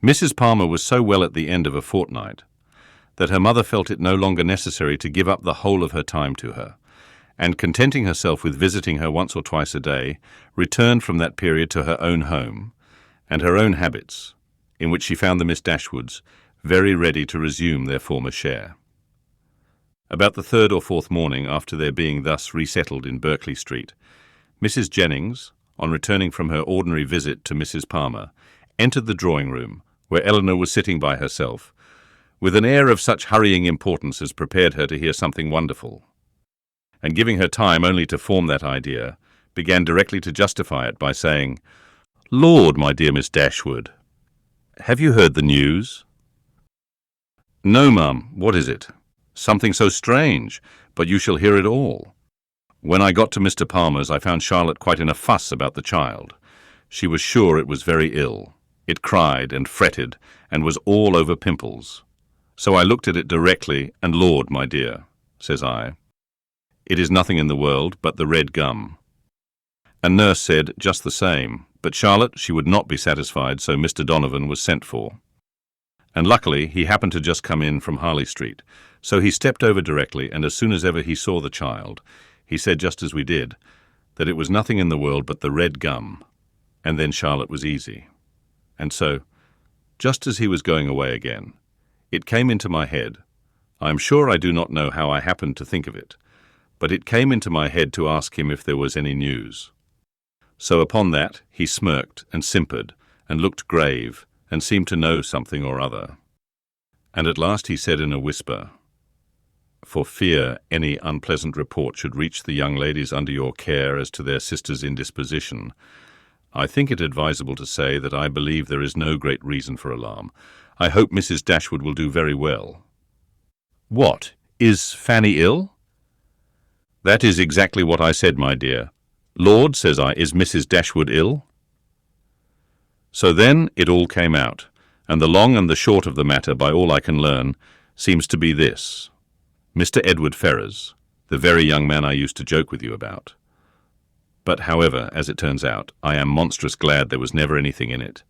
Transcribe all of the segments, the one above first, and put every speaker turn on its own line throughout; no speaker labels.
Mrs. Palmer was so well at the end of a fortnight that her mother felt it no longer necessary to give up the whole of her time to her, and contenting herself with visiting her once or twice a day, returned from that period to her own home and her own habits, in which she found the Miss Dashwoods very ready to resume their former share. About the third or fourth morning after their being thus resettled in Berkeley Street, Mrs. Jennings, on returning from her ordinary visit to Mrs. Palmer, entered the drawing-room, where Elinor was sitting by herself, with an air of such hurrying importance as prepared her to hear something wonderful, and giving her time only to form that idea, began directly to justify it by saying, "Lord, my dear Miss Dashwood, have you heard the news?" "No, ma'am. What is it?" "Something so strange, but you shall hear it all. When I got to Mr. Palmer's, I found Charlotte quite in a fuss about the child. She was sure it was very ill. It cried and fretted and was all over pimples. So I looked at it directly, and Lord, my dear, says I, it is nothing in the world but the red gum. And nurse said just the same, but Charlotte, she would not be satisfied, so Mr. Donovan was sent for. And luckily he happened to just come in from Harley Street, so he stepped over directly, and as soon as ever he saw the child, he said just as we did, that it was nothing in the world but the red gum, and then Charlotte was easy. And so, just as he was going away again, it came into my head, I am sure I do not know how I happened to think of it, but it came into my head to ask him if there was any news. So upon that he smirked and simpered and looked grave and seemed to know something or other. And at last he said in a whisper, "For fear any unpleasant report should reach the young ladies under your care as to their sister's indisposition, I think it advisable to say that I believe there is no great reason for alarm. I hope Mrs. Dashwood will do very well." "What, is Fanny ill?" "That is exactly what I said, my dear. Lord, says I, is Mrs. Dashwood ill?" So then it all came out, and the long and the short of the matter, by all I can learn, seems to be this. Mr. Edward Ferrars, the very young man I used to joke with you about. But however, as it turns out, I am monstrous glad there was never anything in it.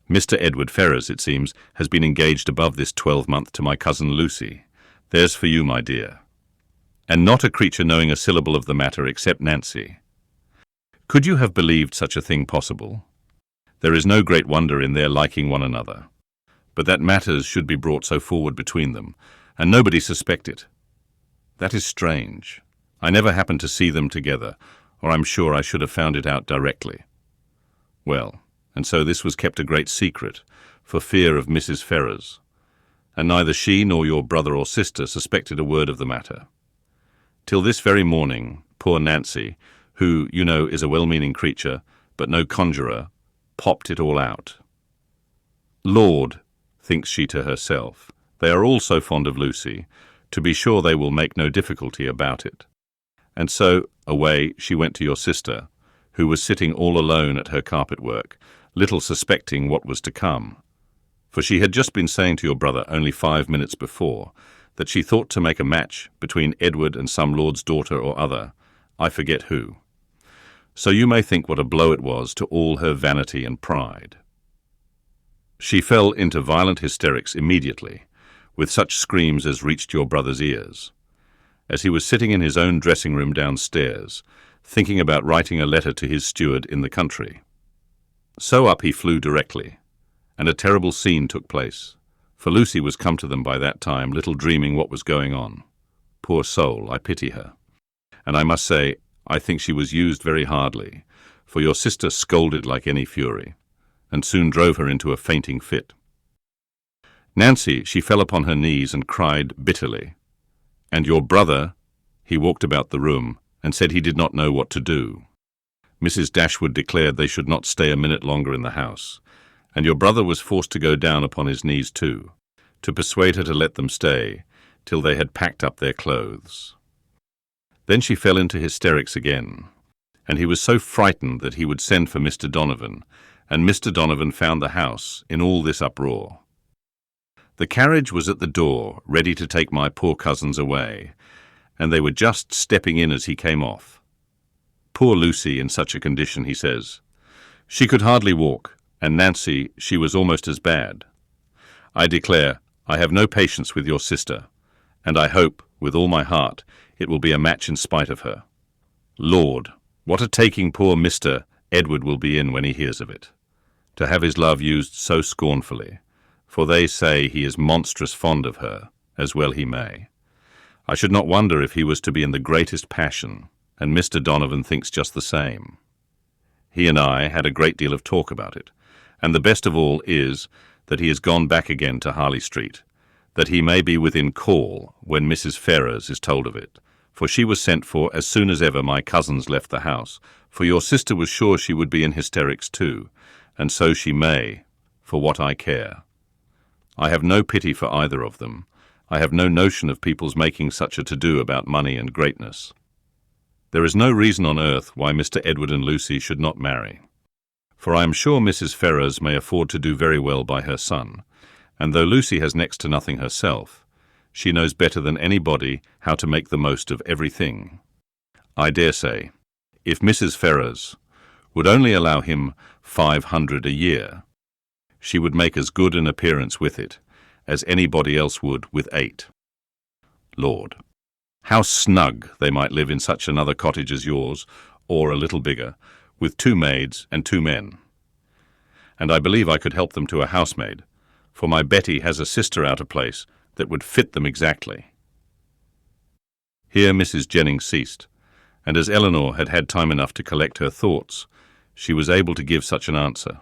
Mr. Edward Ferrars, it seems, has been engaged above this 12-month to my cousin Lucy. There's for you, my dear. And not a creature knowing a syllable of the matter except Nancy. Could you have believed such a thing possible? There is no great wonder in their liking one another, but that matters should be brought so forward between them, and nobody suspect it. That is strange. I never happened to see them together, or I'm sure I should have found it out directly. Well, and so this was kept a great secret, for fear of Mrs. Ferrars, and neither she nor your brother or sister suspected a word of the matter. Till this very morning, poor Nancy, who, you know, is a well-meaning creature, but no conjurer, popped it all out. Lord, thinks she to herself, they are all so fond of Lucy, to be sure they will make no difficulty about it. And so, away she went to your sister, who was sitting all alone at her carpet work, little suspecting what was to come. For she had just been saying to your brother only 5 minutes before that she thought to make a match between Edward and some lord's daughter or other, I forget who. So you may think what a blow it was to all her vanity and pride. She fell into violent hysterics immediately, with such screams as reached your brother's ears, as he was sitting in his own dressing-room downstairs, thinking about writing a letter to his steward in the country. So up he flew directly, and a terrible scene took place, for Lucy was come to them by that time, little dreaming what was going on. Poor soul, I pity her. And I must say, I think she was used very hardly, for your sister scolded like any fury, and soon drove her into a fainting fit. Nancy, she fell upon her knees and cried bitterly. And your brother, he walked about the room, and said he did not know what to do. Mrs. Dashwood declared they should not stay a minute longer in the house, and your brother was forced to go down upon his knees too, to persuade her to let them stay, till they had packed up their clothes. Then she fell into hysterics again, and he was so frightened that he would send for Mr. Donovan, and Mr. Donovan found the house in all this uproar. The carriage was at the door, ready to take my poor cousins away, and they were just stepping in as he came off. Poor Lucy in such a condition, he says. She could hardly walk, and Nancy, she was almost as bad. I declare, I have no patience with your sister, and I hope, with all my heart, it will be a match in spite of her. Lord, what a taking poor Mr. Edward will be in when he hears of it, to have his love used so scornfully, for they say he is monstrous fond of her, as well he may. I should not wonder if he was to be in the greatest passion, and Mr. Donovan thinks just the same. He and I had a great deal of talk about it, and the best of all is that he has gone back again to Harley Street, that he may be within call when Mrs. Ferrars is told of it, for she was sent for as soon as ever my cousins left the house, for your sister was sure she would be in hysterics too, and so she may, for what I care. I have no pity for either of them. I have no notion of people's making such a to-do about money and greatness. There is no reason on earth why Mr. Edward and Lucy should not marry, for I am sure Mrs. Ferrars may afford to do very well by her son, and though Lucy has next to nothing herself, she knows better than anybody how to make the most of everything. I dare say, if Mrs. Ferrars would only allow him 500 a year, she would make as good an appearance with it as anybody else would with 8. Lord, how snug they might live in such another cottage as yours, or a little bigger, with 2 maids and 2 men. And I believe I could help them to a housemaid, for my Betty has a sister out of place that would fit them exactly. Here Mrs. Jennings ceased, and as Elinor had had time enough to collect her thoughts, she was able to give such an answer,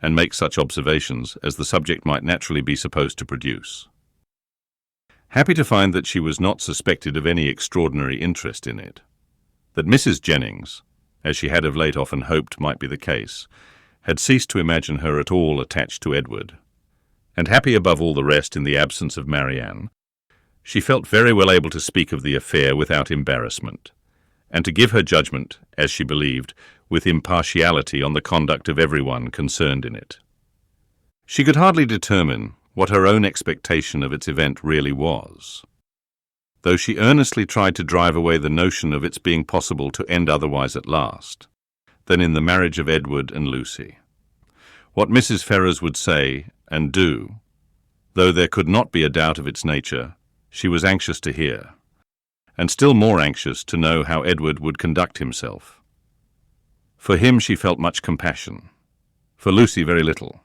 and make such observations as the subject might naturally be supposed to produce. Happy to find that she was not suspected of any extraordinary interest in it, that Mrs. Jennings, as she had of late often hoped might be the case, had ceased to imagine her at all attached to Edward, and happy above all the rest in the absence of Marianne, she felt very well able to speak of the affair without embarrassment, and to give her judgment, as she believed, with impartiality on the conduct of everyone concerned in it. She could hardly determine what her own expectation of its event really was, though she earnestly tried to drive away the notion of its being possible to end otherwise at last than in the marriage of Edward and Lucy. What Mrs. Ferrars would say and do, though there could not be a doubt of its nature, she was anxious to hear, and still more anxious to know how Edward would conduct himself. For him she felt much compassion, for Lucy very little,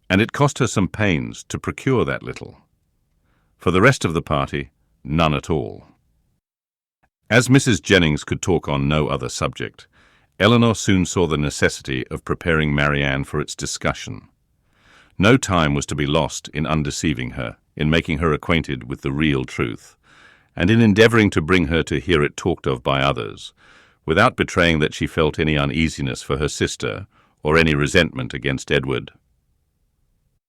and it cost her some pains to procure that little. For the rest of the party, none at all. As Mrs. Jennings could talk on no other subject, Elinor soon saw the necessity of preparing Marianne for its discussion. No time was to be lost in undeceiving her, in making her acquainted with the real truth, and in endeavouring to bring her to hear it talked of by others, without betraying that she felt any uneasiness for her sister or any resentment against Edward.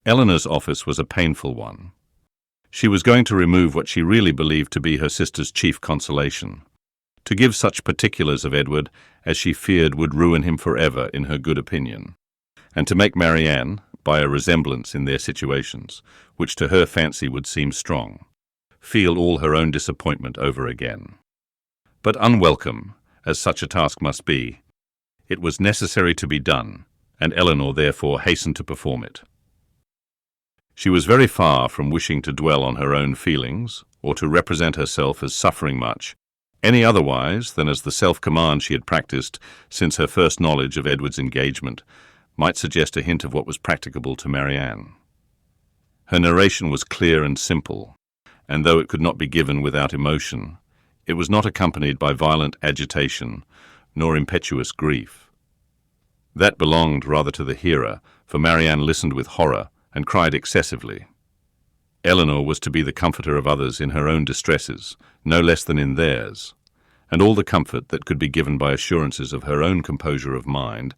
Elinor's office was a painful one. She was going to remove what she really believed to be her sister's chief consolation, to give such particulars of Edward as she feared would ruin him forever in her good opinion, and to make Marianne, by a resemblance in their situations, which to her fancy would seem strong, feel all her own disappointment over again. But unwelcome, as such a task must be, it was necessary to be done, and Elinor therefore hastened to perform it. She was very far from wishing to dwell on her own feelings, or to represent herself as suffering much, any otherwise than as the self-command she had practised since her first knowledge of Edward's engagement might suggest a hint of what was practicable to Marianne. Her narration was clear and simple, and though it could not be given without emotion, it was not accompanied by violent agitation nor impetuous grief. That belonged rather to the hearer, for Marianne listened with horror and cried excessively. Elinor was to be the comforter of others in her own distresses, no less than in theirs, and all the comfort that could be given by assurances of her own composure of mind,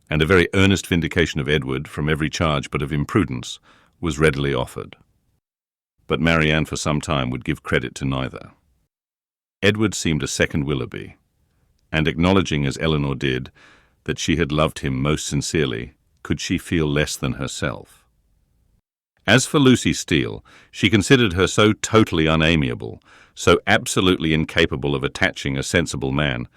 and a very earnest vindication of Edward from every charge but of imprudence, was readily offered. But Marianne for some time would give credit to neither. Edward seemed a second Willoughby, and acknowledging as Elinor did that she had loved him most sincerely, could she feel less than herself? As for Lucy Steele, she considered her so totally unamiable, so absolutely incapable of attaching a sensible man,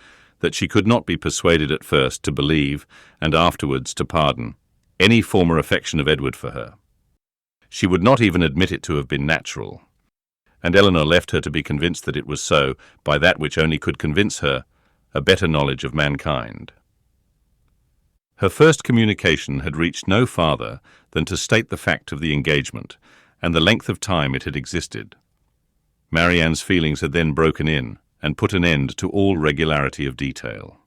that she could not be persuaded at first to believe and afterwards to pardon any former affection of Edward for her. She would not even admit it to have been natural, and Elinor left her to be convinced that it was so by that which only could convince her, a better knowledge of mankind. Her first communication had reached no farther than to state the fact of the engagement and the length of time it had existed. Marianne's feelings had then broken in and put an end to all regularity of detail.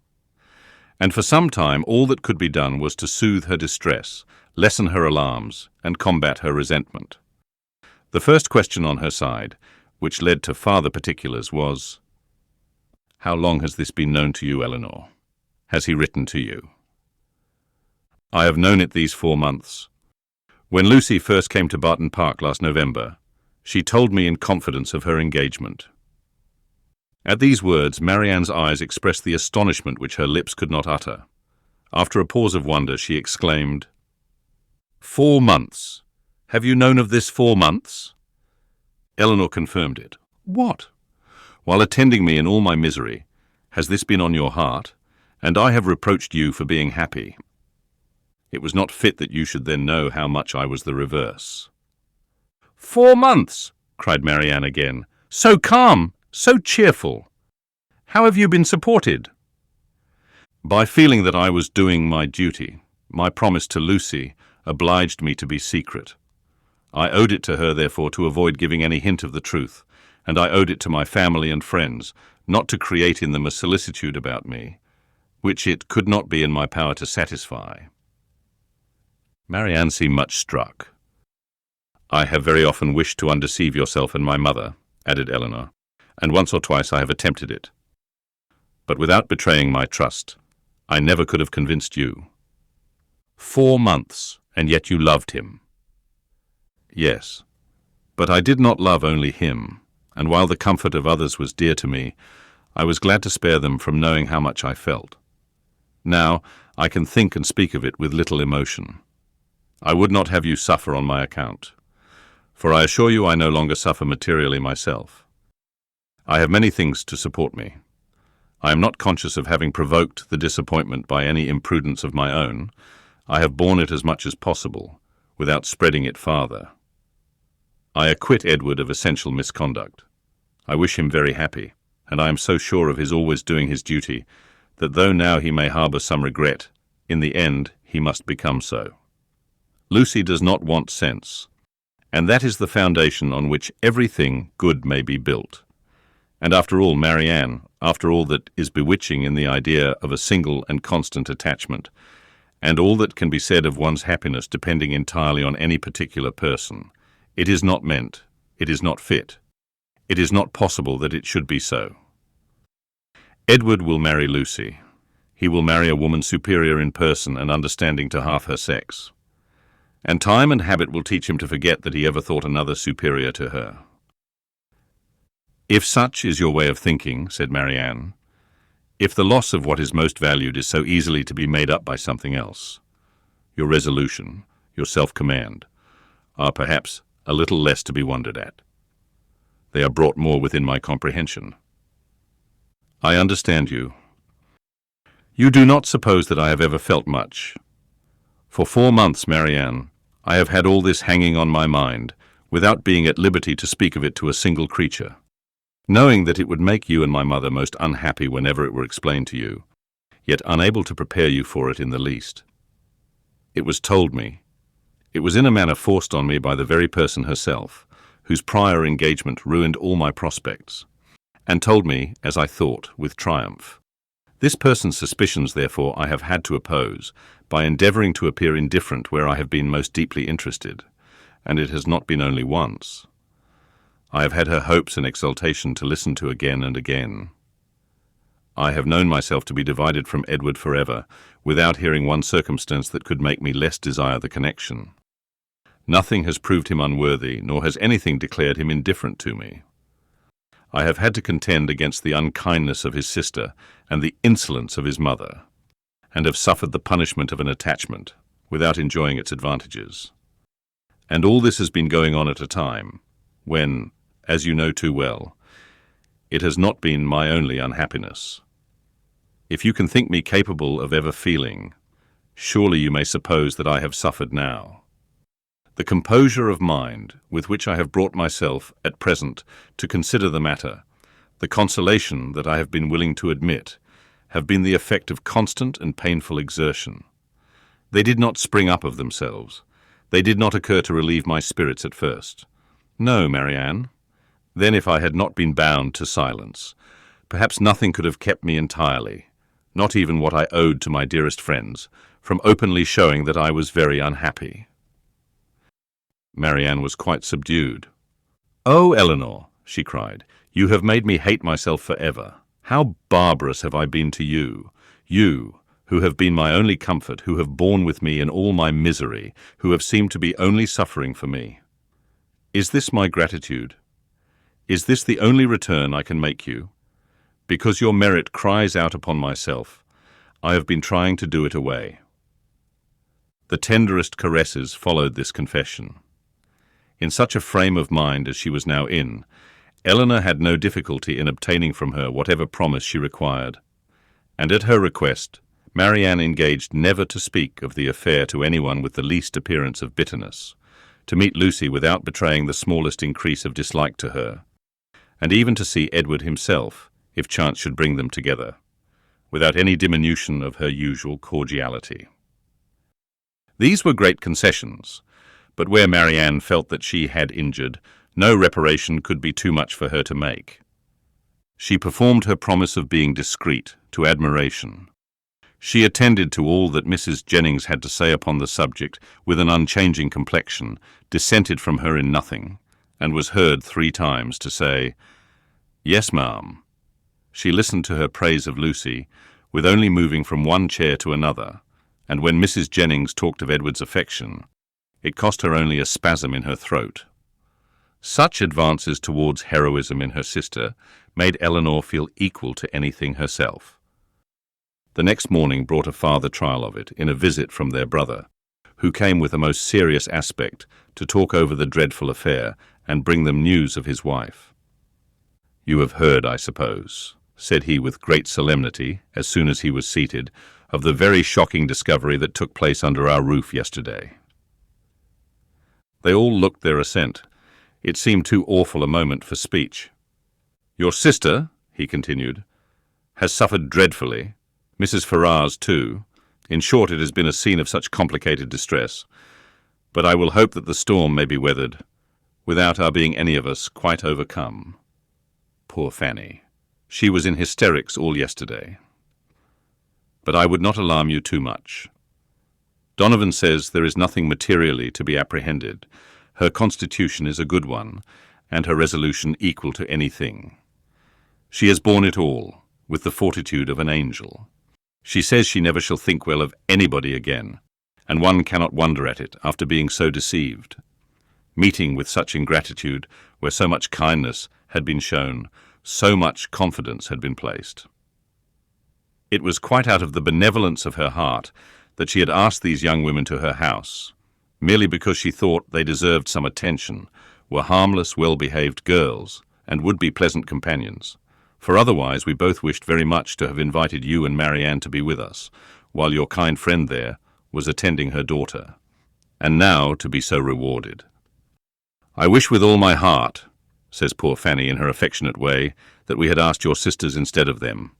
And for some time all that could be done was to soothe her distress, lessen her alarms, and combat her resentment. The first question on her side, which led to farther particulars, was, "How long has this been known to you, Elinor? Has he written to you?" "I have known it these 4 months. When Lucy first came to Barton Park last November, she told me in confidence of her engagement." At these words, Marianne's eyes expressed the astonishment which her lips could not utter. After a pause of wonder, she exclaimed, "4 months? Have you known of this 4 months?" Elinor confirmed it. "What? While attending me in all my misery, has this been on your heart? And I have reproached you for being happy. It was not fit that you should then know how much I was the reverse." "4 months!" cried Marianne again. "So calm, so cheerful. How have you been supported?" "By feeling that I was doing my duty. My promise to Lucy obliged me to be secret. I owed it to her, therefore, to avoid giving any hint of the truth, and I owed it to my family and friends not to create in them a solicitude about me, which it could not be in my power to satisfy." Marianne seemed much struck. "I have very often wished to undeceive yourself and my mother," added Elinor, "and once or twice I have attempted it. But without betraying my trust, I never could have convinced you." 4 months, and yet you loved him." "Yes, but I did not love only him, and while the comfort of others was dear to me, I was glad to spare them from knowing how much I felt. Now I can think and speak of it with little emotion. I would not have you suffer on my account, for I assure you I no longer suffer materially myself. I have many things to support me. I am not conscious of having provoked the disappointment by any imprudence of my own. I have borne it as much as possible, without spreading it farther. I acquit Edward of essential misconduct. I wish him very happy, and I am so sure of his always doing his duty that though now he may harbour some regret, in the end he must become so. Lucy does not want sense, and that is the foundation on which everything good may be built. And after all, Marianne, after all that is bewitching in the idea of a single and constant attachment, and all that can be said of one's happiness depending entirely on any particular person, it is not meant, it is not fit, it is not possible that it should be so. Edward will marry Lucy. He will marry a woman superior in person and understanding to half her sex. And time and habit will teach him to forget that he ever thought another superior to her." "If such is your way of thinking," said Marianne, "if the loss of what is most valued is so easily to be made up by something else, your resolution, your self-command, are perhaps a little less to be wondered at. They are brought more within my comprehension. I understand you. You do not suppose that I have ever felt much. For 4 months, Marianne, I have had all this hanging on my mind, without being at liberty to speak of it to a single creature, knowing that it would make you and my mother most unhappy whenever it were explained to you, yet unable to prepare you for it in the least. It was told me. It was in a manner forced on me by the very person herself, whose prior engagement ruined all my prospects, and told me, as I thought, with triumph. This person's suspicions, therefore, I have had to oppose, by endeavouring to appear indifferent where I have been most deeply interested, and it has not been only once. I have had her hopes and exultation to listen to again and again. I have known myself to be divided from Edward forever, without hearing one circumstance that could make me less desire the connection. Nothing has proved him unworthy, nor has anything declared him indifferent to me. I have had to contend against the unkindness of his sister and the insolence of his mother, and have suffered the punishment of an attachment, without enjoying its advantages. And all this has been going on at a time when, as you know too well, it has not been my only unhappiness. If you can think me capable of ever feeling, surely you may suppose that I have suffered now. The composure of mind with which I have brought myself, at present, to consider the matter, the consolation that I have been willing to admit, have been the effect of constant and painful exertion. They did not spring up of themselves. They did not occur to relieve my spirits at first. No, Marianne. Then if I had not been bound to silence, perhaps nothing could have kept me entirely, not even what I owed to my dearest friends, from openly showing that I was very unhappy. Marianne was quite subdued. "Oh, Elinor," she cried, "you have made me hate myself forever. How barbarous have I been to you, you, who have been my only comfort, who have borne with me in all my misery, who have seemed to be only suffering for me. Is this my gratitude? Is this the only return I can make you? Because your merit cries out upon myself, I have been trying to do it away." The tenderest caresses followed this confession. In such a frame of mind as she was now in, Elinor had no difficulty in obtaining from her whatever promise she required, and at her request, Marianne engaged never to speak of the affair to anyone with the least appearance of bitterness, to meet Lucy without betraying the smallest increase of dislike to her, and even to see Edward himself, if chance should bring them together, without any diminution of her usual cordiality. These were great concessions, but where Marianne felt that she had injured, no reparation could be too much for her to make. She performed her promise of being discreet to admiration. She attended to all that Mrs. Jennings had to say upon the subject with an unchanging complexion, dissented from her in nothing, and was heard 3 times to say, "Yes, ma'am." She listened to her praise of Lucy, with only moving from one chair to another, and when Mrs. Jennings talked of Edward's affection, it cost her only a spasm in her throat. Such advances towards heroism in her sister made Elinor feel equal to anything herself. The next morning brought a farther trial of it in a visit from their brother, who came with a most serious aspect to talk over the dreadful affair and bring them news of his wife. "You have heard, I suppose," said he with great solemnity, as soon as he was seated, "of the very shocking discovery that took place under our roof yesterday." They all looked their assent. It seemed too awful a moment for speech. "Your sister," he continued, "has suffered dreadfully. Mrs. Ferrars, too. In short, it has been a scene of such complicated distress. But I will hope that the storm may be weathered, without our being any of us quite overcome. Poor Fanny. She was in hysterics all yesterday. But I would not alarm you too much. Donovan says there is nothing materially to be apprehended. Her constitution is a good one, and her resolution equal to anything. She has borne it all, with the fortitude of an angel. She says she never shall think well of anybody again, and one cannot wonder at it after being so deceived. Meeting with such ingratitude, where so much kindness had been shown, so much confidence had been placed. It was quite out of the benevolence of her heart that she had asked these young women to her house, merely because she thought they deserved some attention, were harmless, well-behaved girls, and would be pleasant companions. For otherwise we both wished very much to have invited you and Marianne to be with us, while your kind friend there was attending her daughter, and now to be so rewarded. I wish with all my heart, says poor Fanny in her affectionate way, that we had asked your sisters instead of them.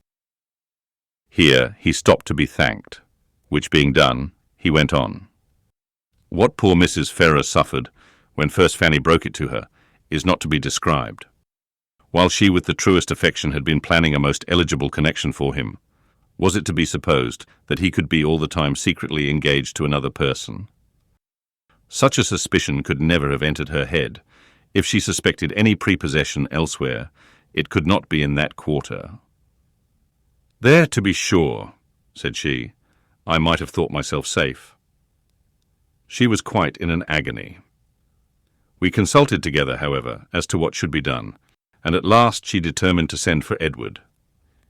Here he stopped to be thanked, which being done, he went on. What poor Mrs. Ferrars suffered, when first Fanny broke it to her, is not to be described. While she with the truest affection had been planning a most eligible connection for him, was it to be supposed that he could be all the time secretly engaged to another person? Such a suspicion could never have entered her head. If she suspected any prepossession elsewhere, it could not be in that quarter. There, to be sure, said she, I might have thought myself safe. She was quite in an agony. We consulted together, however, as to what should be done, and at last she determined to send for Edward.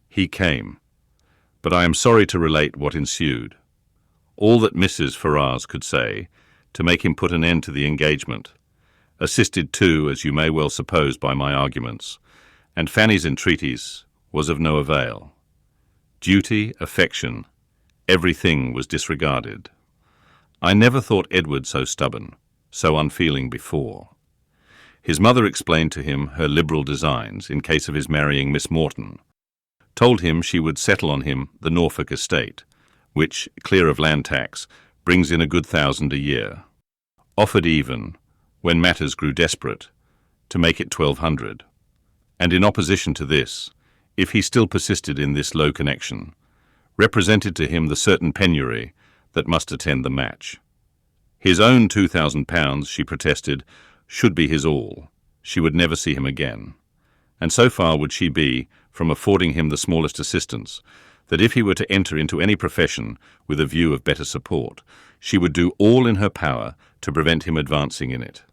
He came, but I am sorry to relate what ensued. All that Mrs. Ferrars could say, to make him put an end to the engagement, assisted too, as you may well suppose, by my arguments, and Fanny's entreaties, was of no avail. Duty, affection, Everything was disregarded. I never thought Edward so stubborn, so unfeeling before. His mother explained to him her liberal designs in case of his marrying Miss Morton, told him she would settle on him the Norfolk estate, which, clear of land tax, brings in a good 1,000 a year, offered even, when matters grew desperate, to make it 1,200, and in opposition to this, if he still persisted in this low connection, represented to him the certain penury that must attend the match. His own £2,000, she protested, should be his all. She would never see him again. And so far would she be from affording him the smallest assistance, that if he were to enter into any profession with a view of better support, she would do all in her power to prevent him advancing in it.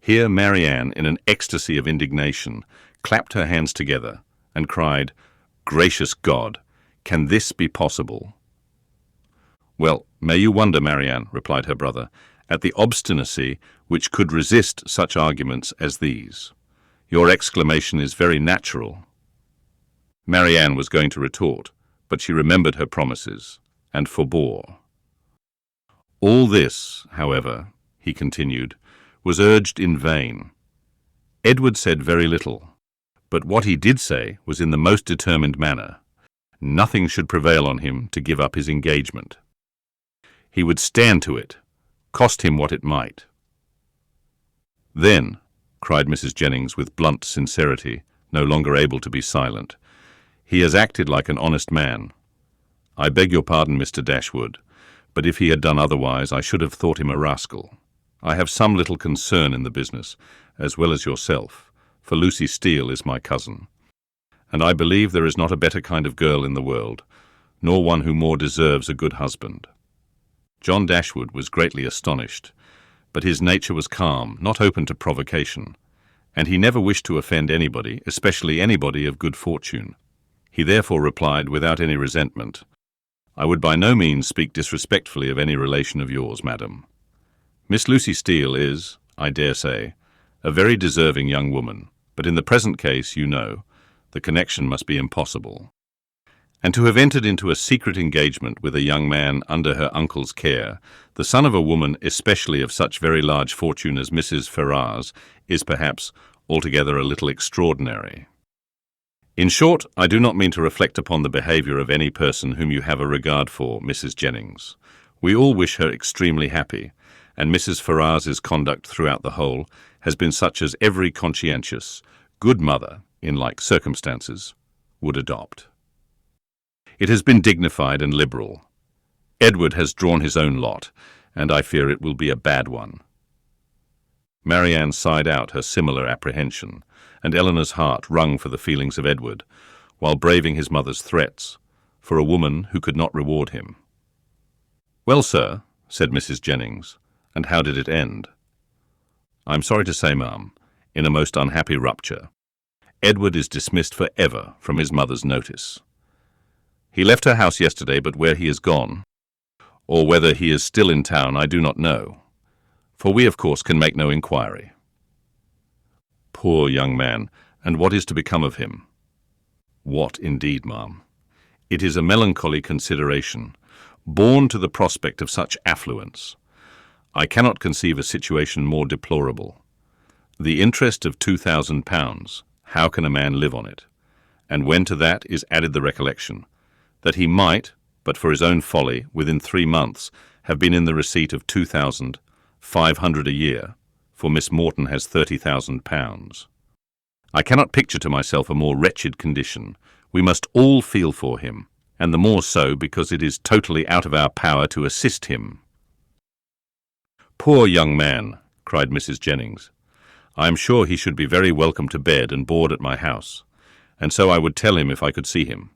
Here Marianne, in an ecstasy of indignation, clapped her hands together and cried, "Gracious God, can this be possible?" "Well, may you wonder, Marianne," replied her brother, "at the obstinacy which could resist such arguments as these. Your exclamation is very natural." Marianne was going to retort, but she remembered her promises, and forbore. All this, however, he continued, was urged in vain. Edward said very little, but what he did say was in the most determined manner. Nothing should prevail on him to give up his engagement. He would stand to it, cost him what it might. "Then," cried Mrs. Jennings with blunt sincerity, no longer able to be silent, "he has acted like an honest man. I beg your pardon, Mr. Dashwood, but if he had done otherwise I should have thought him a rascal. I have some little concern in the business, as well as yourself, for Lucy Steele is my cousin, and I believe there is not a better kind of girl in the world, nor one who more deserves a good husband." John Dashwood was greatly astonished, but his nature was calm, not open to provocation, and he never wished to offend anybody, especially anybody of good fortune. He therefore replied without any resentment, "I would by no means speak disrespectfully of any relation of yours, madam. Miss Lucy Steele is, I dare say, a very deserving young woman, but in the present case, you know, the connection must be impossible. And to have entered into a secret engagement with a young man under her uncle's care, the son of a woman especially of such very large fortune as Mrs. Ferrars, is perhaps altogether a little extraordinary. In short, I do not mean to reflect upon the behaviour of any person whom you have a regard for, Mrs. Jennings. We all wish her extremely happy, and Mrs. Ferrars's conduct throughout the whole has been such as every conscientious, good mother, in like circumstances, would adopt. It has been dignified and liberal. Edward has drawn his own lot, and I fear it will be a bad one." Marianne sighed out her similar apprehension, and Elinor's heart wrung for the feelings of Edward, while braving his mother's threats, for a woman who could not reward him. "Well, sir," said Mrs. Jennings, "and how did it end?" "I'm sorry to say, ma'am, in a most unhappy rupture. Edward is dismissed for ever from his mother's notice. He left her house yesterday, but where he has gone, or whether he is still in town, I do not know, for we, of course, can make no inquiry." "Poor young man, and what is to become of him?" "What indeed, ma'am? It is a melancholy consideration, born to the prospect of such affluence. I cannot conceive a situation more deplorable. The interest of £2,000, how can a man live on it? And when to that is added the recollection that he might, but for his own folly, within 3 months, have been in the receipt of £2,500 a year, for Miss Morton has £30,000. I cannot picture to myself a more wretched condition. We must all feel for him, and the more so because it is totally out of our power to assist him." "Poor young man," cried Mrs. Jennings. "I am sure he should be very welcome to bed and board at my house, and so I would tell him if I could see him.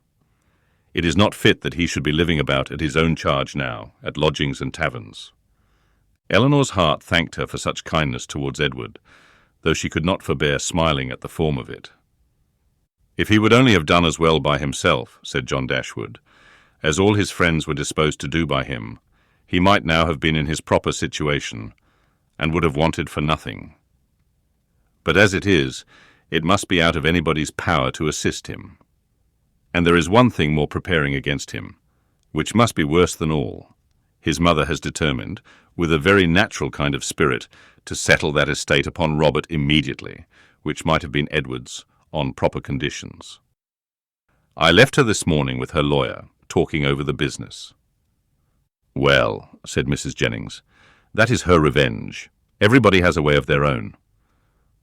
It is not fit that he should be living about at his own charge now, at lodgings and taverns." Elinor's heart thanked her for such kindness towards Edward, though she could not forbear smiling at the form of it. "If he would only have done as well by himself," said John Dashwood, "as all his friends were disposed to do by him, he might now have been in his proper situation, and would have wanted for nothing. But as it is, it must be out of anybody's power to assist him. And there is one thing more preparing against him, which must be worse than all. His mother has determined, with a very natural kind of spirit, to settle that estate upon Robert immediately, which might have been Edward's, on proper conditions. I left her this morning with her lawyer, talking over the business. Well, said Mrs. Jennings, that is her revenge. Everybody has a way of their own.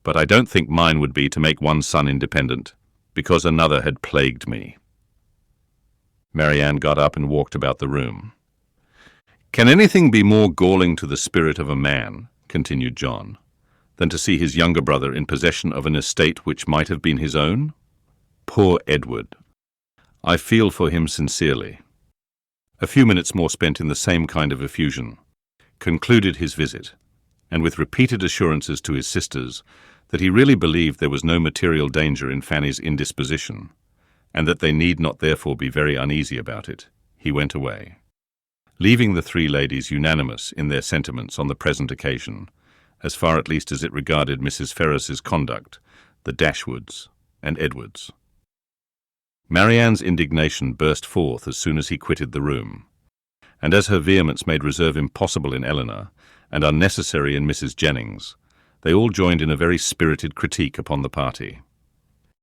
But I don't think mine would be to make one son independent, because another had plagued me. Marianne got up and walked about the room. Can anything be more galling to the spirit of a man, continued John, than to see his younger brother in possession of an estate which might have been his own? Poor Edward! I feel for him sincerely. A few minutes more spent in the same kind of effusion concluded his visit, and with repeated assurances to his sisters that he really believed there was no material danger in Fanny's indisposition, and that they need not therefore be very uneasy about it, he went away, leaving the three ladies unanimous in their sentiments on the present occasion, as far at least as it regarded Mrs. Ferrars's conduct, the Dashwoods, and Edward's. Marianne's indignation burst forth as soon as he quitted the room, and as her vehemence made reserve impossible in Elinor, and unnecessary in Mrs. Jennings, they all joined in a very spirited critique upon the party.